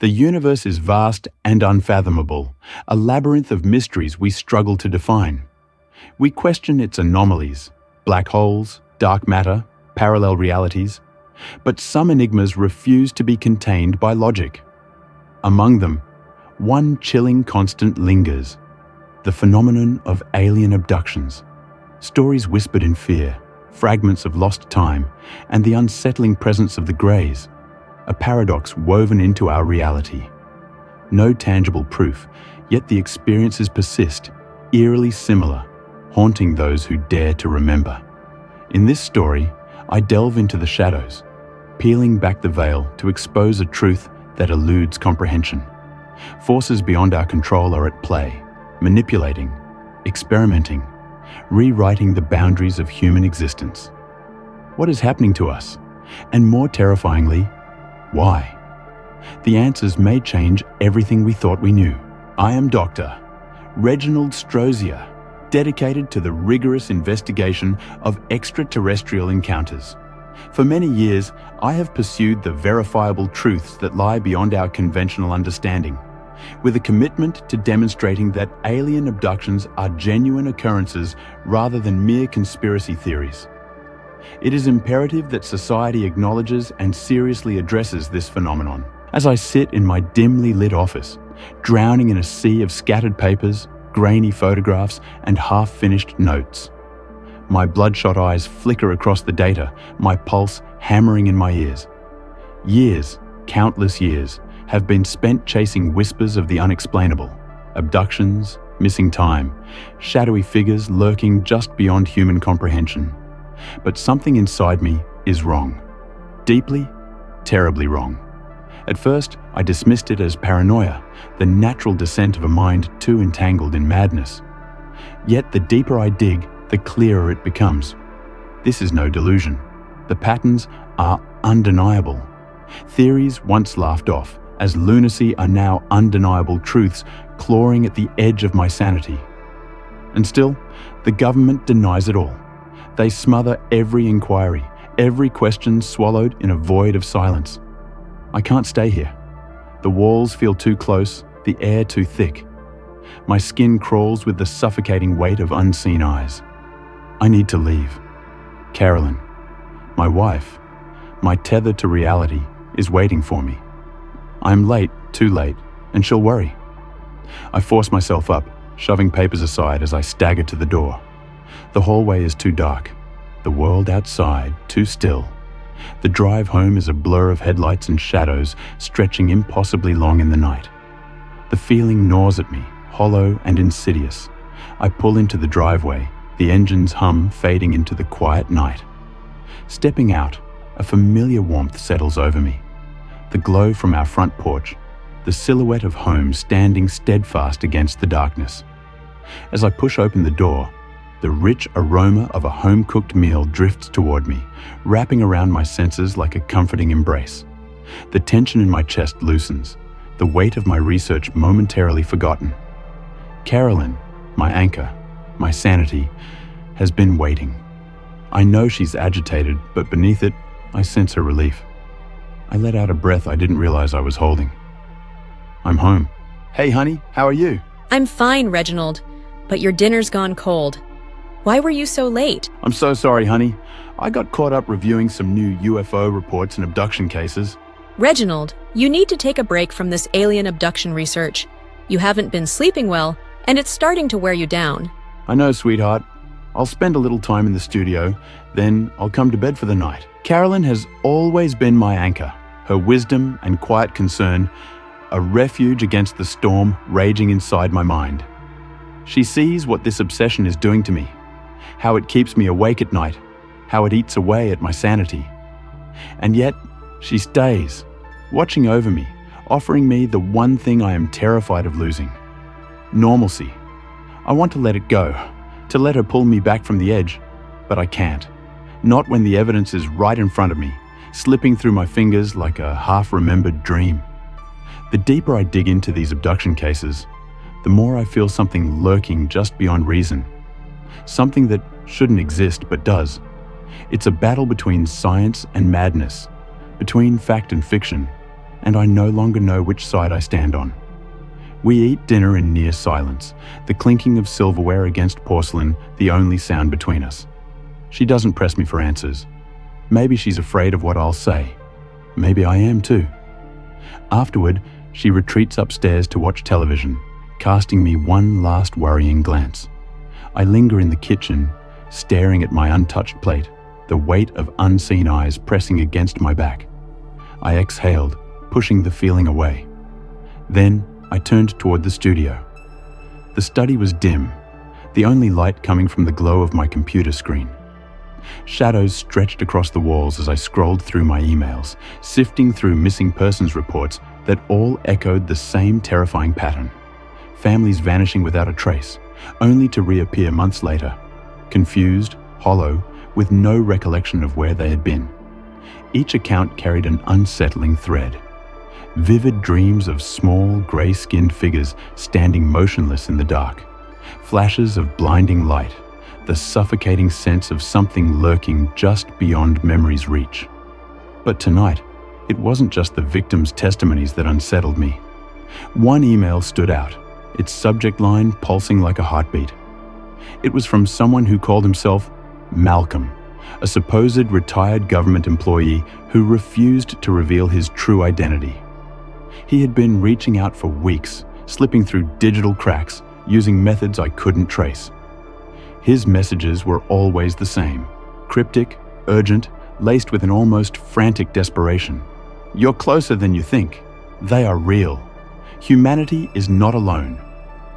The universe is vast and unfathomable, a labyrinth of mysteries we struggle to define. We question its anomalies, black holes, dark matter, parallel realities, but some enigmas refuse to be contained by logic. Among them, one chilling constant lingers: the phenomenon of alien abductions. Stories whispered in fear, fragments of lost time, and the unsettling presence of the Greys, a paradox woven into our reality. No tangible proof, yet the experiences persist, eerily similar, haunting those who dare to remember. In this story, I delve into the shadows, peeling back the veil to expose a truth that eludes comprehension. Forces beyond our control are at play, manipulating, experimenting, rewriting the boundaries of human existence. What is happening to us? And more terrifyingly, why? The answers may change everything we thought we knew. I am Dr. Reginald Strozier, dedicated to the rigorous investigation of extraterrestrial encounters. For many years, I have pursued the verifiable truths that lie beyond our conventional understanding, with a commitment to demonstrating that alien abductions are genuine occurrences rather than mere conspiracy theories. It is imperative that society acknowledges and seriously addresses this phenomenon. As I sit in my dimly lit office, drowning in a sea of scattered papers, grainy photographs, and half-finished notes, my bloodshot eyes flicker across the data, my pulse hammering in my ears. Years, countless years, have been spent chasing whispers of the unexplainable: abductions, missing time, shadowy figures lurking just beyond human comprehension. But something inside me is wrong. Deeply, terribly wrong. At first, I dismissed it as paranoia, the natural descent of a mind too entangled in madness. Yet the deeper I dig, the clearer it becomes. This is no delusion. The patterns are undeniable. Theories once laughed off as lunacy are now undeniable truths clawing at the edge of my sanity. And still, the government denies it all. They smother every inquiry, every question swallowed in a void of silence. I can't stay here. The walls feel too close, the air too thick. My skin crawls with the suffocating weight of unseen eyes. I need to leave. Carolyn, my wife, my tether to reality, is waiting for me. I'm late, too late, and she'll worry. I force myself up, shoving papers aside as I stagger to the door. The hallway is too dark, the world outside too still. The drive home is a blur of headlights and shadows stretching impossibly long in the night. The feeling gnaws at me, hollow and insidious. I pull into the driveway, the engine's hum fading into the quiet night. Stepping out, a familiar warmth settles over me. The glow from our front porch, the silhouette of home standing steadfast against the darkness. As I push open the door, the rich aroma of a home-cooked meal drifts toward me, wrapping around my senses like a comforting embrace. The tension in my chest loosens, the weight of my research momentarily forgotten. Carolyn, my anchor, my sanity, has been waiting. I know she's agitated, but beneath it, I sense her relief. I let out a breath I didn't realize I was holding. I'm home. Hey, honey, how are you? I'm fine, Reginald, but your dinner's gone cold. Why were you so late? I'm so sorry, honey. I got caught up reviewing some new UFO reports and abduction cases. Reginald, you need to take a break from this alien abduction research. You haven't been sleeping well, and it's starting to wear you down. I know, sweetheart. I'll spend a little time in the studio, then I'll come to bed for the night. Carolyn has always been my anchor, her wisdom and quiet concern, a refuge against the storm raging inside my mind. She sees what this obsession is doing to me, how it keeps me awake at night, how it eats away at my sanity. And yet, she stays, watching over me, offering me the one thing I am terrified of losing: normalcy. I want to let it go, to let her pull me back from the edge, but I can't. Not when the evidence is right in front of me, slipping through my fingers like a half-remembered dream. The deeper I dig into these abduction cases, the more I feel something lurking just beyond reason. Something that shouldn't exist but does. It's a battle between science and madness, between fact and fiction, and I no longer know which side I stand on. We eat dinner in near silence, the clinking of silverware against porcelain the only sound between us. She doesn't press me for answers. Maybe she's afraid of what I'll say. Maybe I am too. Afterward, she retreats upstairs to watch television, casting me one last worrying glance. I linger in the kitchen, staring at my untouched plate, the weight of unseen eyes pressing against my back. I exhaled, pushing the feeling away. Then I turned toward the studio. The study was dim, the only light coming from the glow of my computer screen. Shadows stretched across the walls as I scrolled through my emails, sifting through missing persons reports that all echoed the same terrifying pattern. Families vanishing without a trace, only to reappear months later, confused, hollow, with no recollection of where they had been. Each account carried an unsettling thread. Vivid dreams of small, grey-skinned figures standing motionless in the dark. Flashes of blinding light, the suffocating sense of something lurking just beyond memory's reach. But tonight, it wasn't just the victims' testimonies that unsettled me. One email stood out, its subject line pulsing like a heartbeat. It was from someone who called himself Malcolm, a supposed retired government employee who refused to reveal his true identity. He had been reaching out for weeks, slipping through digital cracks, using methods I couldn't trace. His messages were always the same, cryptic, urgent, laced with an almost frantic desperation. You're closer than you think. They are real. Humanity is not alone.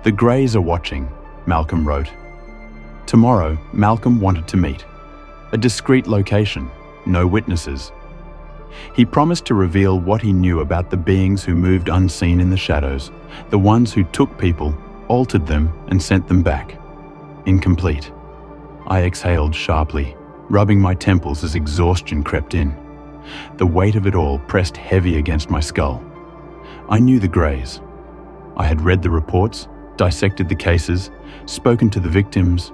The Greys are watching, Malcolm wrote. Tomorrow, Malcolm wanted to meet. A discreet location, no witnesses. He promised to reveal what he knew about the beings who moved unseen in the shadows, the ones who took people, altered them, and sent them back. Incomplete. I exhaled sharply, rubbing my temples as exhaustion crept in. The weight of it all pressed heavy against my skull. I knew the Greys. I had read the reports, dissected the cases, spoken to the victims,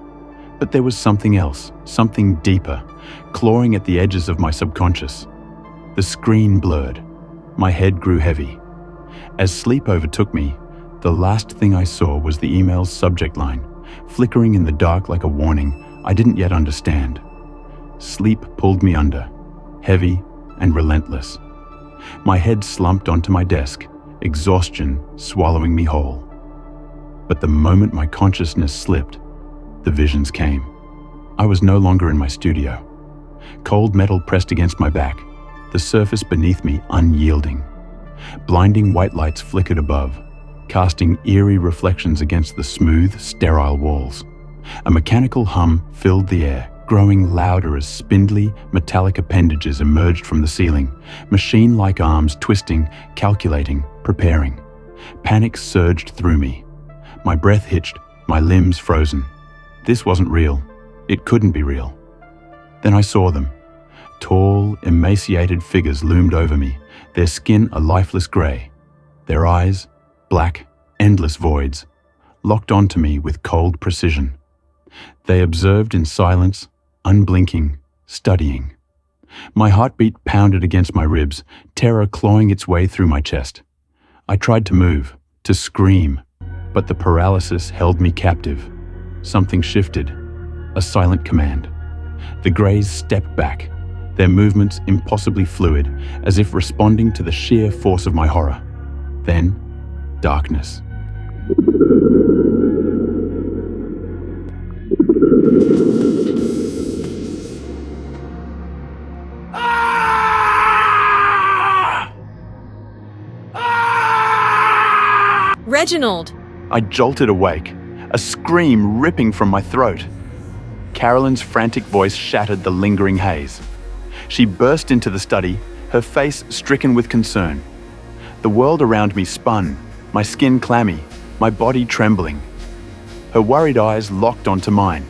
but there was something else, something deeper, clawing at the edges of my subconscious. The screen blurred. My head grew heavy. As sleep overtook me, the last thing I saw was the email's subject line, flickering in the dark like a warning I didn't yet understand. Sleep pulled me under, heavy and relentless. My head slumped onto my desk, exhaustion swallowing me whole. But the moment my consciousness slipped, the visions came. I was no longer in my studio. Cold metal pressed against my back, the surface beneath me unyielding. Blinding white lights flickered above, casting eerie reflections against the smooth, sterile walls. A mechanical hum filled the air, growing louder as spindly, metallic appendages emerged from the ceiling, machine-like arms twisting, calculating, preparing. Panic surged through me. My breath hitched, my limbs frozen. This wasn't real. It couldn't be real. Then I saw them. Tall, emaciated figures loomed over me, their skin a lifeless grey. Their eyes, black, endless voids, locked onto me with cold precision. They observed in silence, unblinking, studying. My heartbeat pounded against my ribs, terror clawing its way through my chest. I tried to move, to scream, but the paralysis held me captive. Something shifted, a silent command. The Greys stepped back, their movements impossibly fluid, as if responding to the sheer force of my horror. Then, darkness. Reginald! I jolted awake, a scream ripping from my throat. Carolyn's frantic voice shattered the lingering haze. She burst into the study, her face stricken with concern. The world around me spun, my skin clammy, my body trembling. Her worried eyes locked onto mine.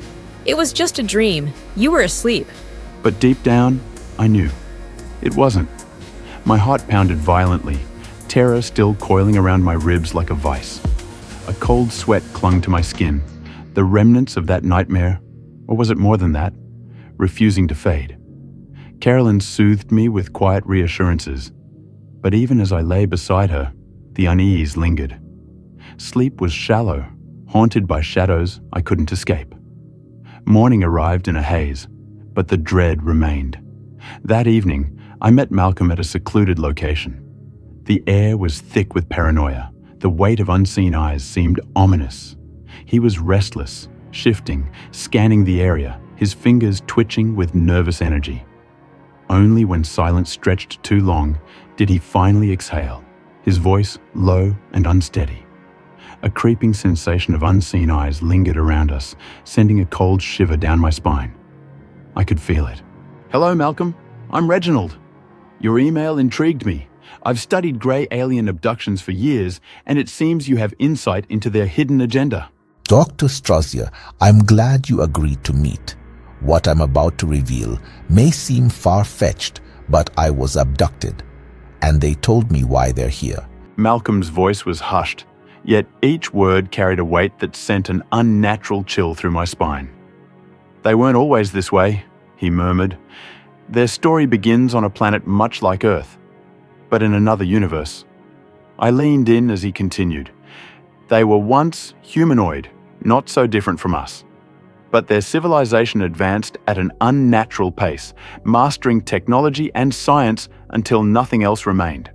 It was just a dream. You were asleep. But deep down, I knew. It wasn't. My heart pounded violently, terror still coiling around my ribs like a vice. A cold sweat clung to my skin, the remnants of that nightmare, or was it more than that, refusing to fade. Carolyn soothed me with quiet reassurances. But even as I lay beside her, the unease lingered. Sleep was shallow, haunted by shadows I couldn't escape. Morning arrived in a haze, but the dread remained. That evening, I met Malcolm at a secluded location. The air was thick with paranoia. The weight of unseen eyes seemed ominous. He was restless, shifting, scanning the area, his fingers twitching with nervous energy. Only when silence stretched too long did he finally exhale, his voice low and unsteady. A creeping sensation of unseen eyes lingered around us, sending a cold shiver down my spine. I could feel it. "Hello, Malcolm. I'm Reginald. Your email intrigued me. I've studied grey alien abductions for years, and it seems you have insight into their hidden agenda." Dr. Strozier, I'm glad you agreed to meet. What I'm about to reveal may seem far-fetched, but I was abducted, and they told me why they're here. Malcolm's voice was hushed, yet each word carried a weight that sent an unnatural chill through my spine. "They weren't always this way," he murmured. "Their story begins on a planet much like Earth, but in another universe." I leaned in as he continued. "They were once humanoid, not so different from us. But their civilization advanced at an unnatural pace, mastering technology and science until nothing else remained.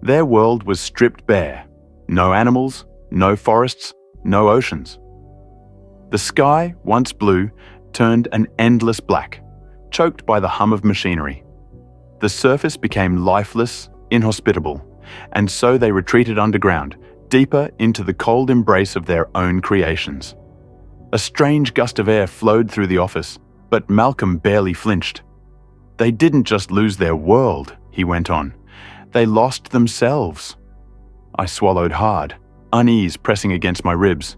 Their world was stripped bare. No animals, no forests, no oceans. The sky, once blue, turned an endless black, choked by the hum of machinery. The surface became lifeless, inhospitable, and so they retreated underground, deeper into the cold embrace of their own creations. A strange gust of air flowed through the office, but Malcolm barely flinched. "They didn't just lose their world," he went on. "They lost themselves." I swallowed hard, unease pressing against my ribs.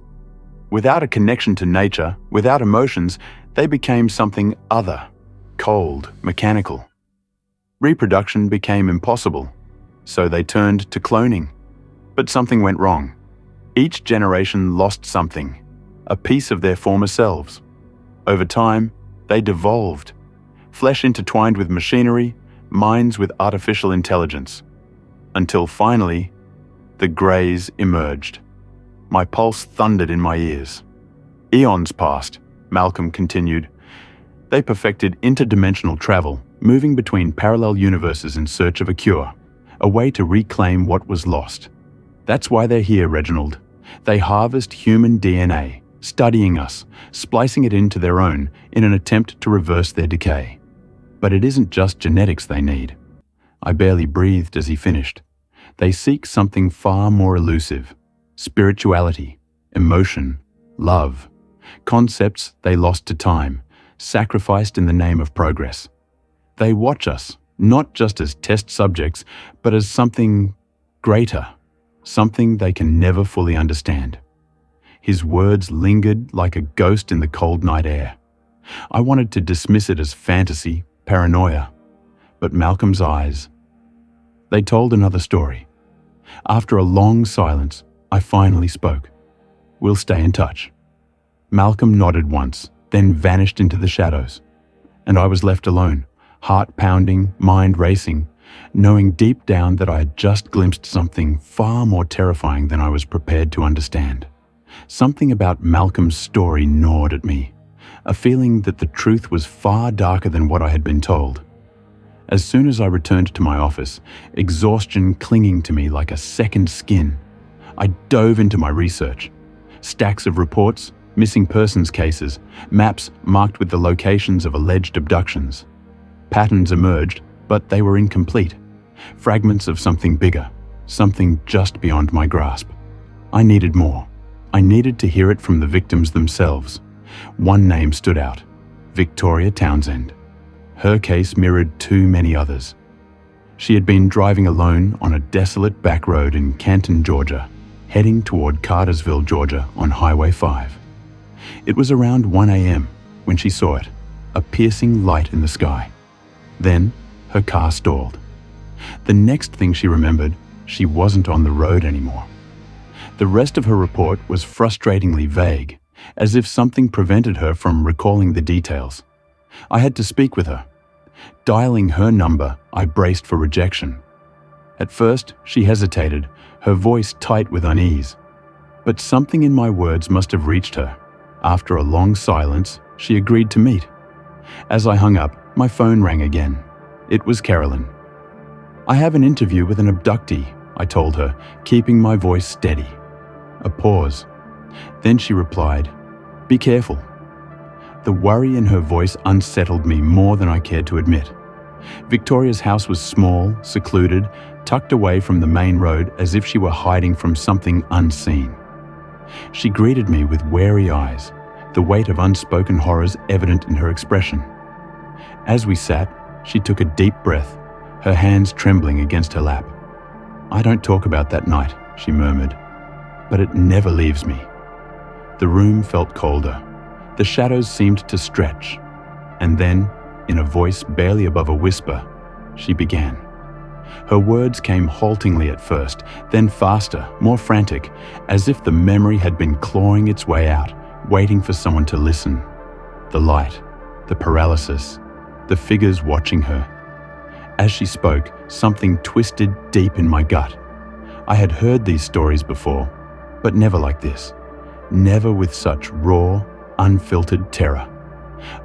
Without a connection to nature, without emotions, they became something other, cold, mechanical. Reproduction became impossible, so they turned to cloning. But something went wrong. Each generation lost something, a piece of their former selves. Over time, they devolved, flesh intertwined with machinery, minds with artificial intelligence. Until finally, the greys emerged. My pulse thundered in my ears. Eons passed, Malcolm continued. They perfected interdimensional travel, moving between parallel universes in search of a cure, a way to reclaim what was lost. That's why they're here, Reginald. They harvest human DNA, studying us, splicing it into their own in an attempt to reverse their decay. But it isn't just genetics they need. I barely breathed as he finished. They seek something far more elusive: spirituality, emotion, love, concepts they lost to time, sacrificed in the name of progress. They watch us, not just as test subjects, but as something greater, something they can never fully understand. His words lingered like a ghost in the cold night air. I wanted to dismiss it as fantasy, paranoia, but Malcolm's eyes, they told another story. After a long silence, I finally spoke. "We'll stay in touch." Malcolm nodded once, then vanished into the shadows, and I was left alone, heart pounding, mind racing, knowing deep down that I had just glimpsed something far more terrifying than I was prepared to understand. Something about Malcolm's story gnawed at me, a feeling that the truth was far darker than what I had been told. As soon as I returned to my office, exhaustion clinging to me like a second skin, I dove into my research. Stacks of reports, missing persons cases, maps marked with the locations of alleged abductions. Patterns emerged, but they were incomplete. Fragments of something bigger, something just beyond my grasp. I needed more. I needed to hear it from the victims themselves. One name stood out: Victoria Townsend. Her case mirrored too many others. She had been driving alone on a desolate back road in Canton, Georgia, heading toward Cartersville, Georgia on Highway 5. It was around 1 a.m. when she saw it, a piercing light in the sky. Then her car stalled. The next thing she remembered, she wasn't on the road anymore. The rest of her report was frustratingly vague, as if something prevented her from recalling the details. I had to speak with her. Dialing her number, I braced for rejection. At first, she hesitated, her voice tight with unease. But something in my words must have reached her. After a long silence, she agreed to meet. As I hung up, my phone rang again. It was Carolyn. "I have an interview with an abductee," I told her, keeping my voice steady. A pause. Then she replied, "Be careful." The worry in her voice unsettled me more than I cared to admit. Victoria's house was small, secluded, tucked away from the main road as if she were hiding from something unseen. She greeted me with wary eyes, the weight of unspoken horrors evident in her expression. As we sat, she took a deep breath, her hands trembling against her lap. "I don't talk about that night," she murmured, "but it never leaves me." The room felt colder. The shadows seemed to stretch. And then, in a voice barely above a whisper, she began. Her words came haltingly at first, then faster, more frantic, as if the memory had been clawing its way out, waiting for someone to listen. The light, the paralysis, the figures watching her. As she spoke, something twisted deep in my gut. I had heard these stories before, but never like this. Never with such raw, unfiltered terror.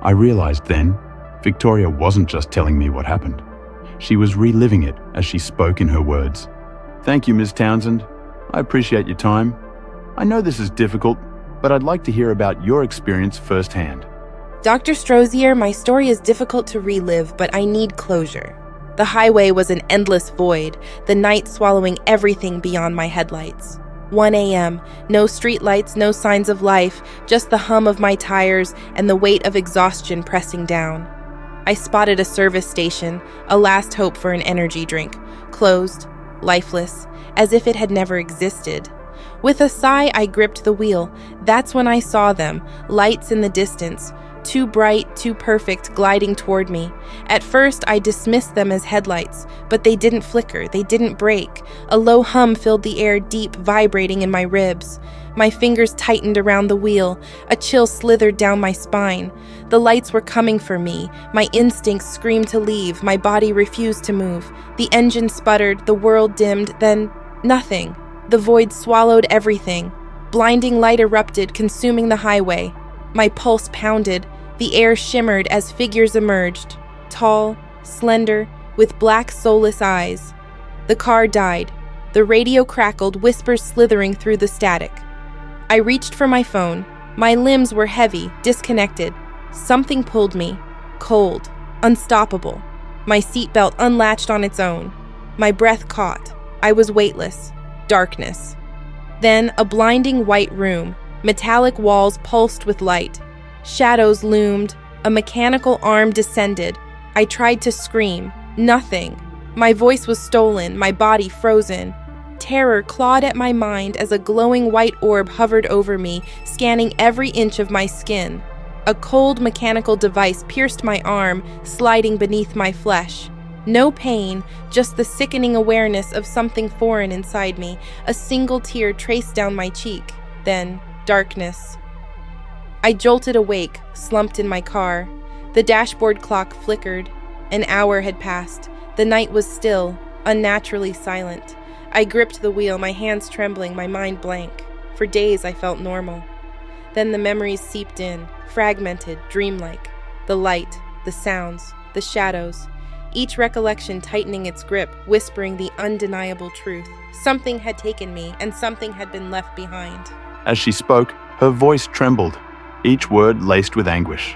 I realized then, Victoria wasn't just telling me what happened. She was reliving it as she spoke in her words. "Thank you, Ms. Townsend. I appreciate your time. I know this is difficult, but I'd like to hear about your experience firsthand." Dr. Strozier, my story is difficult to relive, but I need closure. The highway was an endless void, the night swallowing everything beyond my headlights. 1 a.m., no streetlights, no signs of life, just the hum of my tires and the weight of exhaustion pressing down. I spotted a service station, a last hope for an energy drink, closed, lifeless, as if it had never existed. With a sigh, I gripped the wheel. That's when I saw them, lights in the distance, too bright, too perfect, gliding toward me. At first, I dismissed them as headlights, but they didn't flicker, they didn't break. A low hum filled the air, deep, vibrating in my ribs. My fingers tightened around the wheel. A chill slithered down my spine. The lights were coming for me. My instincts screamed to leave. My body refused to move. The engine sputtered, the world dimmed, then nothing. The void swallowed everything. Blinding light erupted, consuming the highway. My pulse pounded. The air shimmered as figures emerged, tall, slender, with black, soulless eyes. The car died. The radio crackled, whispers slithering through the static. I reached for my phone. My limbs were heavy, disconnected. Something pulled me, cold, unstoppable. My seatbelt unlatched on its own. My breath caught. I was weightless. Darkness. Then a blinding white room. Metallic walls pulsed with light. Shadows loomed. A mechanical arm descended. I tried to scream. Nothing. My voice was stolen, my body frozen. Terror clawed at my mind as a glowing white orb hovered over me, scanning every inch of my skin. A cold mechanical device pierced my arm, sliding beneath my flesh. No pain, just the sickening awareness of something foreign inside me. A single tear traced down my cheek. Then, darkness. I jolted awake, slumped in my car. The dashboard clock flickered. An hour had passed. The night was still, unnaturally silent. I gripped the wheel, my hands trembling, my mind blank. For days I felt normal. Then the memories seeped in, fragmented, dreamlike. The light, the sounds, the shadows. Each recollection tightening its grip, whispering the undeniable truth. Something had taken me, and something had been left behind. As she spoke, her voice trembled, each word laced with anguish.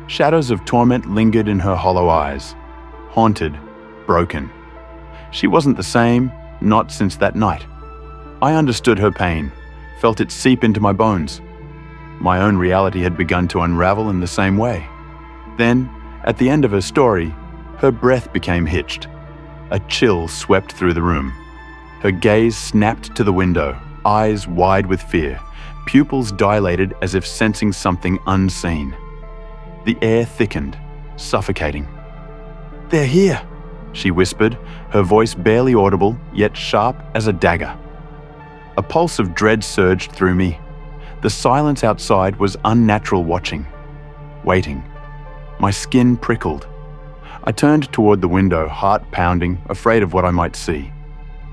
Shadows of torment lingered in her hollow eyes. Haunted, broken. She wasn't the same, not since that night. I understood her pain, felt it seep into my bones. My own reality had begun to unravel in the same way. Then, at the end of her story, her breath became hitched. A chill swept through the room. Her gaze snapped to the window, eyes wide with fear, pupils dilated as if sensing something unseen. The air thickened, suffocating. "They're here," she whispered, her voice barely audible, yet sharp as a dagger. A pulse of dread surged through me. The silence outside was unnatural watching. Waiting. My skin prickled. I turned toward the window, heart pounding, afraid of what I might see.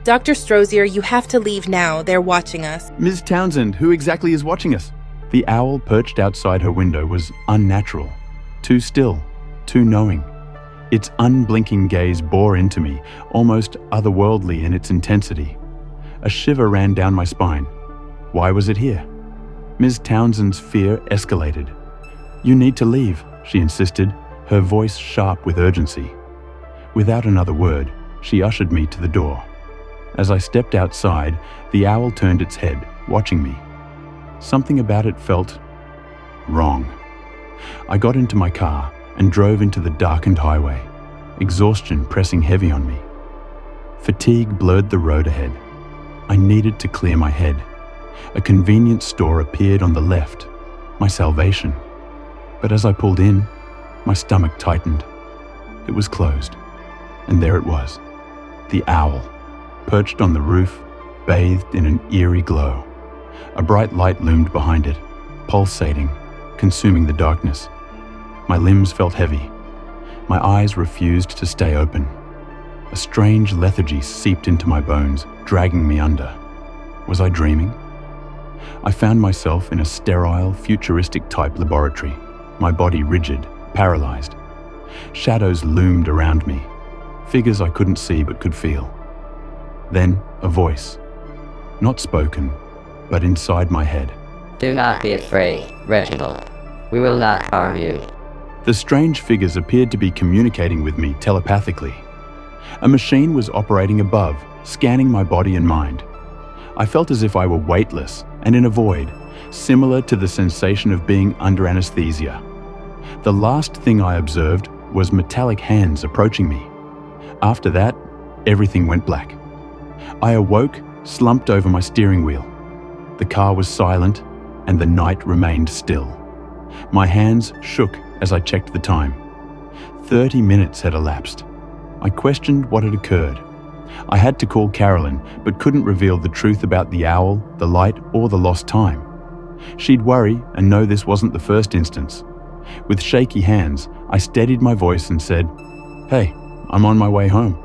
Dr. Strozier, you have to leave now. They're watching us. Ms. Townsend, who exactly is watching us? The owl perched outside her window was unnatural, too still, too knowing. Its unblinking gaze bore into me, almost otherworldly in its intensity. A shiver ran down my spine. Why was it here? Ms. Townsend's fear escalated. "You need to leave," she insisted, her voice sharp with urgency. Without another word, she ushered me to the door. As I stepped outside, the owl turned its head, watching me. Something about it felt wrong. I got into my car and drove into the darkened highway, exhaustion pressing heavy on me. Fatigue blurred the road ahead. I needed to clear my head. A convenience store appeared on the left, my salvation. But as I pulled in, my stomach tightened. It was closed, and there it was, the owl, perched on the roof, bathed in an eerie glow. A bright light loomed behind it, pulsating, consuming the darkness. My limbs felt heavy. My eyes refused to stay open. A strange lethargy seeped into my bones, dragging me under. Was I dreaming? I found myself in a sterile, futuristic-type laboratory, my body rigid, paralyzed. Shadows loomed around me, figures I couldn't see but could feel. Then a voice, not spoken, but inside my head. "Do not be afraid, Reginald. We will not harm you." The strange figures appeared to be communicating with me telepathically. A machine was operating above, scanning my body and mind. I felt as if I were weightless and in a void, similar to the sensation of being under anesthesia. The last thing I observed was metallic hands approaching me. After that, everything went black. I awoke, slumped over my steering wheel. The car was silent, and the night remained still. My hands shook as I checked the time. 30 minutes had elapsed. I questioned what had occurred. I had to call Carolyn, but couldn't reveal the truth about the owl, the light, or the lost time. She'd worry and know this wasn't the first instance. With shaky hands, I steadied my voice and said, "Hey, I'm on my way home."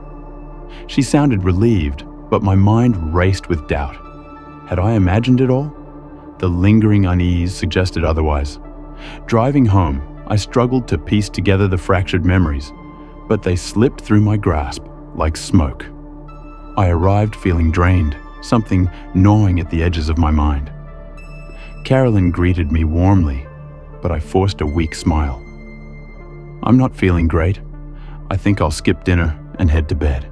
She sounded relieved, but my mind raced with doubt. Had I imagined it all? The lingering unease suggested otherwise. Driving home, I struggled to piece together the fractured memories, but they slipped through my grasp like smoke. I arrived feeling drained, something gnawing at the edges of my mind. Carolyn greeted me warmly, but I forced a weak smile. "I'm not feeling great. I think I'll skip dinner and head to bed."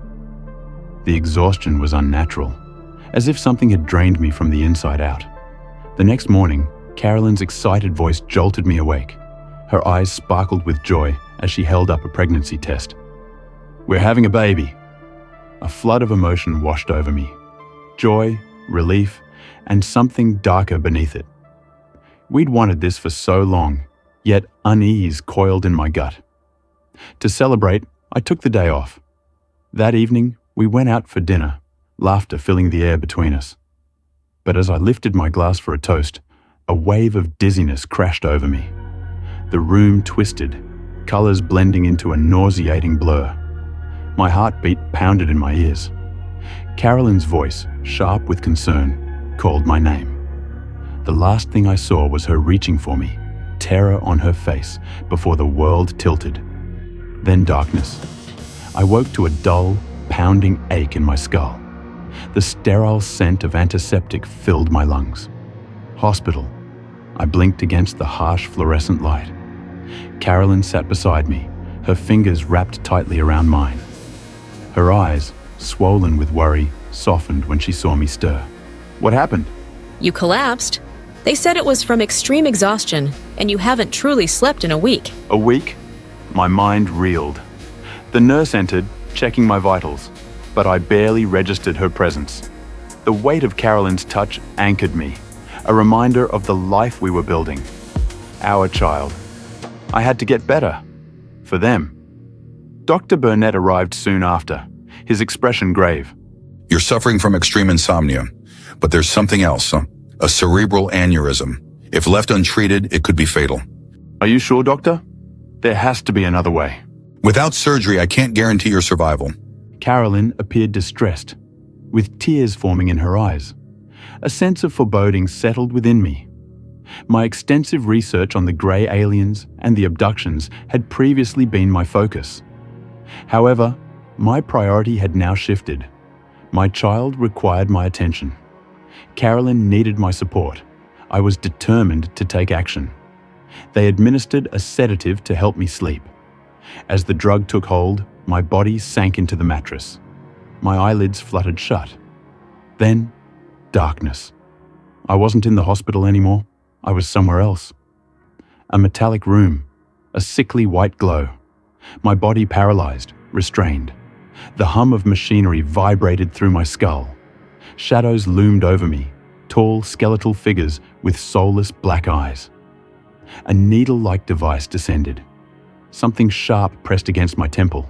The exhaustion was unnatural, as if something had drained me from the inside out. The next morning, Carolyn's excited voice jolted me awake. Her eyes sparkled with joy as she held up a pregnancy test. "We're having a baby." A flood of emotion washed over me. Joy, relief, and something darker beneath it. We'd wanted this for so long, yet unease coiled in my gut. To celebrate, I took the day off. That evening, we went out for dinner, laughter filling the air between us. But as I lifted my glass for a toast, a wave of dizziness crashed over me. The room twisted, colors blending into a nauseating blur. My heartbeat pounded in my ears. Carolyn's voice, sharp with concern, called my name. The last thing I saw was her reaching for me, terror on her face, before the world tilted. Then darkness. I woke to a dull, pounding ache in my skull. The sterile scent of antiseptic filled my lungs. Hospital. I blinked against the harsh fluorescent light. Carolyn sat beside me, her fingers wrapped tightly around mine. Her eyes, swollen with worry, softened when she saw me stir. "What happened?" You collapsed. They said it was from extreme exhaustion, and you haven't truly slept in a week. A week? My mind reeled. The nurse entered, checking my vitals, but I barely registered her presence. The weight of Carolyn's touch anchored me, a reminder of the life we were building. Our child. I had to get better. For them. Dr. Burnett arrived soon after, his expression grave. "You're suffering from extreme insomnia, but there's something else, a cerebral aneurysm. If left untreated, it could be fatal." "Are you sure, doctor? There has to be another way." "Without surgery, I can't guarantee your survival." Carolyn appeared distressed. with tears forming in her eyes. A sense of foreboding settled within me. My extensive research on the grey aliens and the abductions had previously been my focus. However, my priority had now shifted. My child required my attention. Carolyn needed my support. I was determined to take action. They administered a sedative to help me sleep. As the drug took hold, my body sank into the mattress. My eyelids fluttered shut. Then, darkness. I wasn't in the hospital anymore. I was somewhere else. A metallic room, a sickly white glow. My body paralyzed, restrained. The hum of machinery vibrated through my skull. Shadows loomed over me, tall skeletal figures with soulless black eyes. A needle-like device descended. Something sharp pressed against my temple.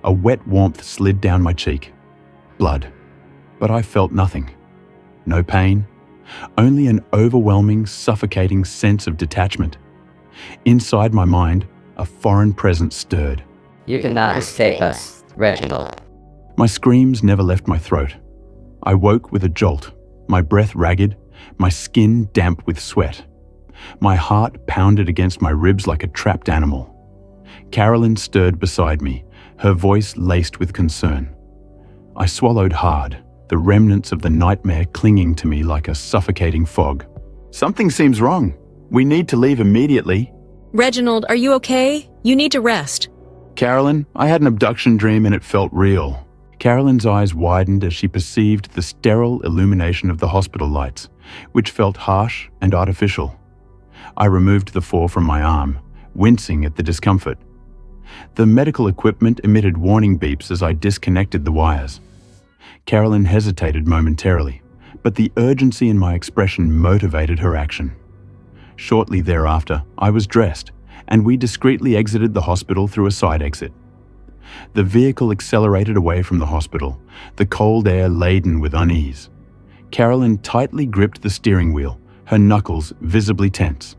A wet warmth slid down my cheek. Blood. But I felt nothing. No pain. Only an overwhelming, suffocating sense of detachment. Inside my mind, a foreign presence stirred. You cannot escape us, Reginald. My screams never left my throat. I woke with a jolt, my breath ragged, my skin damp with sweat. My heart pounded against my ribs like a trapped animal. Carolyn stirred beside me, her voice laced with concern. I swallowed hard, the remnants of the nightmare clinging to me like a suffocating fog. Something seems wrong. We need to leave immediately. Reginald, are you okay? You need to rest. Carolyn, I had an abduction dream and it felt real. Carolyn's eyes widened as she perceived the sterile illumination of the hospital lights, which felt harsh and artificial. I removed the 4 from my arm, wincing at the discomfort. The medical equipment emitted warning beeps as I disconnected the wires. Carolyn hesitated momentarily, but the urgency in my expression motivated her action. Shortly thereafter, I was dressed, and we discreetly exited the hospital through a side exit. The vehicle accelerated away from the hospital, the cold air laden with unease. Carolyn tightly gripped the steering wheel, her knuckles visibly tense.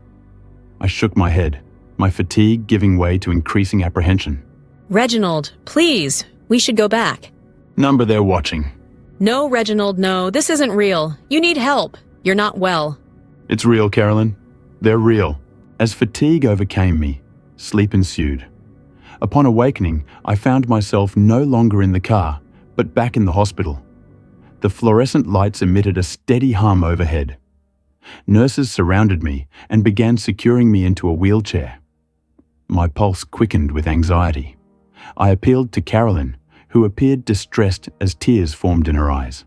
I shook my head, my fatigue giving way to increasing apprehension. Reginald, please, we should go back. Number they're watching. No, Reginald, no, this isn't real. You need help. You're not well. It's real, Carolyn. They're real. As fatigue overcame me, sleep ensued. Upon awakening, I found myself no longer in the car, but back in the hospital. The fluorescent lights emitted a steady hum overhead. Nurses surrounded me and began securing me into a wheelchair. My pulse quickened with anxiety. I appealed to Carolyn, who appeared distressed as tears formed in her eyes.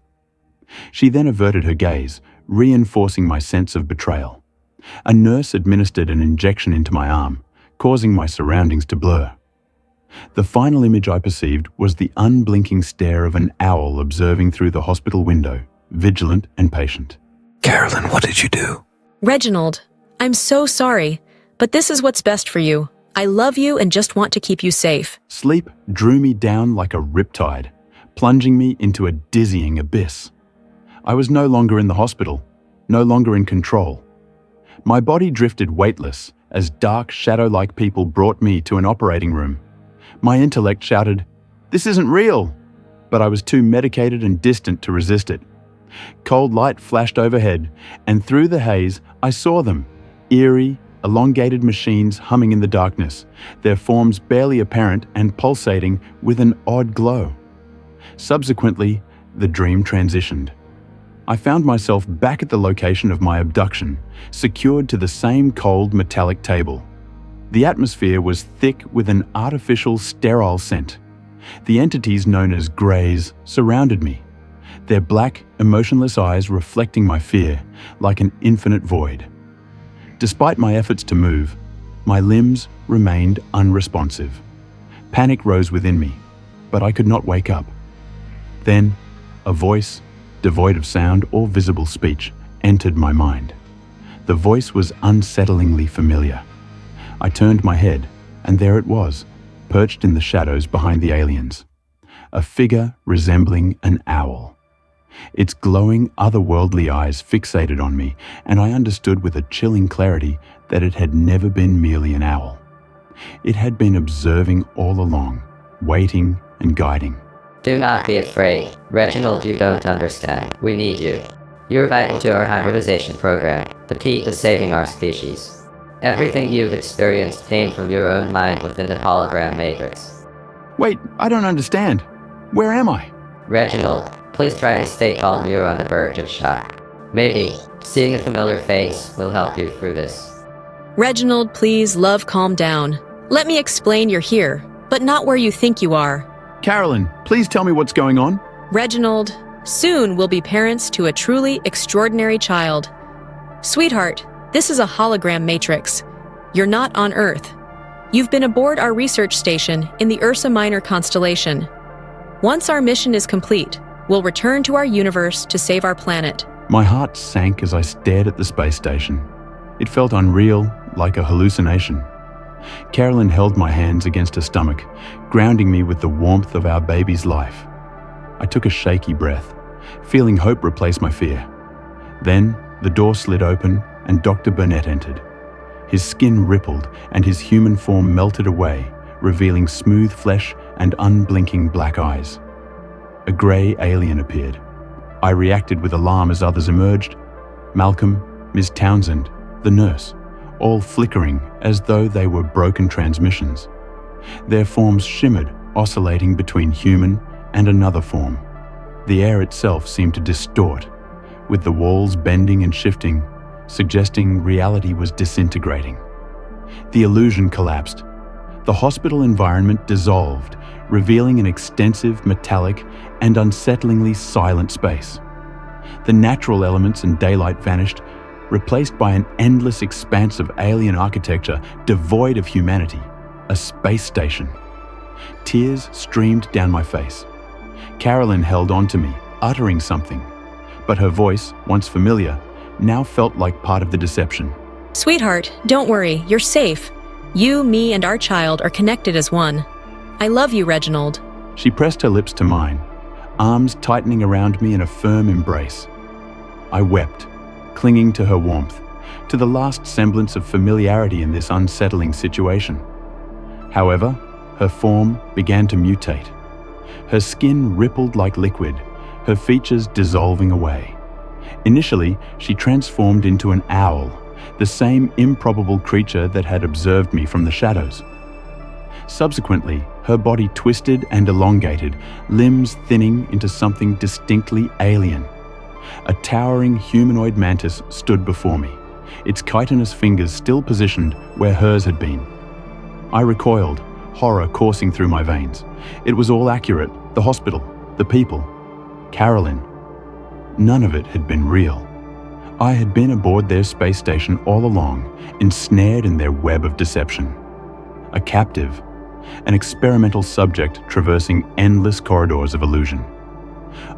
She then averted her gaze, reinforcing my sense of betrayal. A nurse administered an injection into my arm, causing my surroundings to blur. The final image I perceived was the unblinking stare of an owl observing through the hospital window, vigilant and patient. Carolyn, what did you do? Reginald, I'm so sorry, but this is what's best for you. I love you and just want to keep you safe. Sleep drew me down like a riptide, plunging me into a dizzying abyss. I was no longer in the hospital, no longer in control. My body drifted weightless as dark, shadow-like people brought me to an operating room. My intellect shouted, "This isn't real!" But I was too medicated and distant to resist it. Cold light flashed overhead, and through the haze, I saw them, eerie, elongated machines humming in the darkness, their forms barely apparent and pulsating with an odd glow. Subsequently, the dream transitioned. I found myself back at the location of my abduction, secured to the same cold metallic table. The atmosphere was thick with an artificial sterile scent. The entities known as Greys surrounded me, their black, emotionless eyes reflecting my fear like an infinite void. Despite my efforts to move, my limbs remained unresponsive. Panic rose within me, but I could not wake up. Then, a voice, devoid of sound or visible speech, entered my mind. The voice was unsettlingly familiar. I turned my head, and there it was, perched in the shadows behind the aliens. A figure resembling an owl. Its glowing, otherworldly eyes fixated on me, and I understood with a chilling clarity that it had never been merely an owl. It had been observing all along, waiting and guiding. Do not be afraid, Reginald, you don't understand. We need you. You're vital to our hybridization program, the key to saving our species. Everything you've experienced came from your own mind within the hologram matrix. Wait, I don't understand. Where am I? Reginald, please try to stay calm, you're on the verge of shock. Maybe seeing a familiar face will help you through this. Reginald, please, love, calm down. Let me explain you're here, but not where you think you are. Carolyn, please tell me what's going on. Reginald, soon we'll be parents to a truly extraordinary child. Sweetheart, this is a hologram matrix. You're not on Earth. You've been aboard our research station in the Ursa Minor constellation. Once our mission is complete, we'll return to our universe to save our planet. My heart sank as I stared at the space station. It felt unreal, like a hallucination. Carolyn held my hands against her stomach, grounding me with the warmth of our baby's life. I took a shaky breath, feeling hope replace my fear. Then, the door slid open and Dr. Burnett entered. His skin rippled and his human form melted away, revealing smooth flesh and unblinking black eyes. A grey alien appeared. I reacted with alarm as others emerged. Malcolm, Miss Townsend, the nurse, all flickering as though they were broken transmissions. Their forms shimmered, oscillating between human and another form. The air itself seemed to distort, with the walls bending and shifting, suggesting reality was disintegrating. The illusion collapsed. The hospital environment dissolved, revealing an extensive, metallic, and unsettlingly silent space. The natural elements and daylight vanished, replaced by an endless expanse of alien architecture devoid of humanity, a space station. Tears streamed down my face. Carolyn held on to me, uttering something, but her voice, once familiar, now felt like part of the deception. Sweetheart, don't worry, you're safe. You, me, and our child are connected as one. I love you, Reginald. She pressed her lips to mine, arms tightening around me in a firm embrace. I wept, clinging to her warmth, to the last semblance of familiarity in this unsettling situation. However, her form began to mutate. Her skin rippled like liquid, her features dissolving away. Initially, she transformed into an owl, the same improbable creature that had observed me from the shadows. Subsequently, her body twisted and elongated, limbs thinning into something distinctly alien. A towering humanoid mantis stood before me, its chitinous fingers still positioned where hers had been. I recoiled, horror coursing through my veins. It was all accurate, the hospital, the people, Carolyn. None of it had been real. I had been aboard their space station all along, ensnared in their web of deception. A captive, an experimental subject traversing endless corridors of illusion.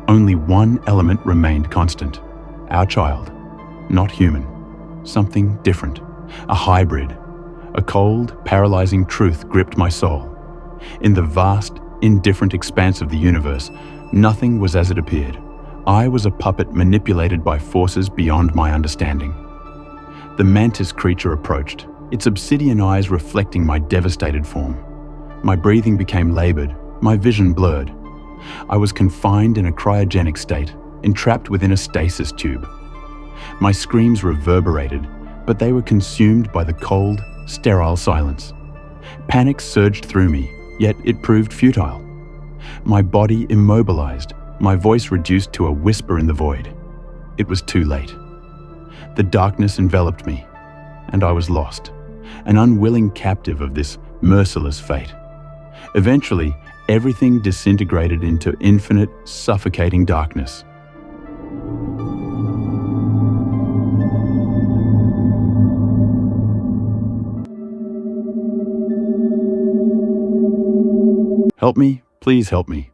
Only one element remained constant: our child, not human, something different, a hybrid. A cold, paralyzing truth gripped my soul. In the vast, indifferent expanse of the universe, nothing was as it appeared. I was a puppet manipulated by forces beyond my understanding. The mantis creature approached, its obsidian eyes reflecting my devastated form. My breathing became labored, my vision blurred. I was confined in a cryogenic state, entrapped within a stasis tube. My screams reverberated, but they were consumed by the cold, sterile silence. Panic surged through me, yet it proved futile. My body immobilized, my voice reduced to a whisper in the void. It was too late. The darkness enveloped me, and I was lost, an unwilling captive of this merciless fate. Eventually, everything disintegrated into infinite, suffocating darkness. Help me, please help me.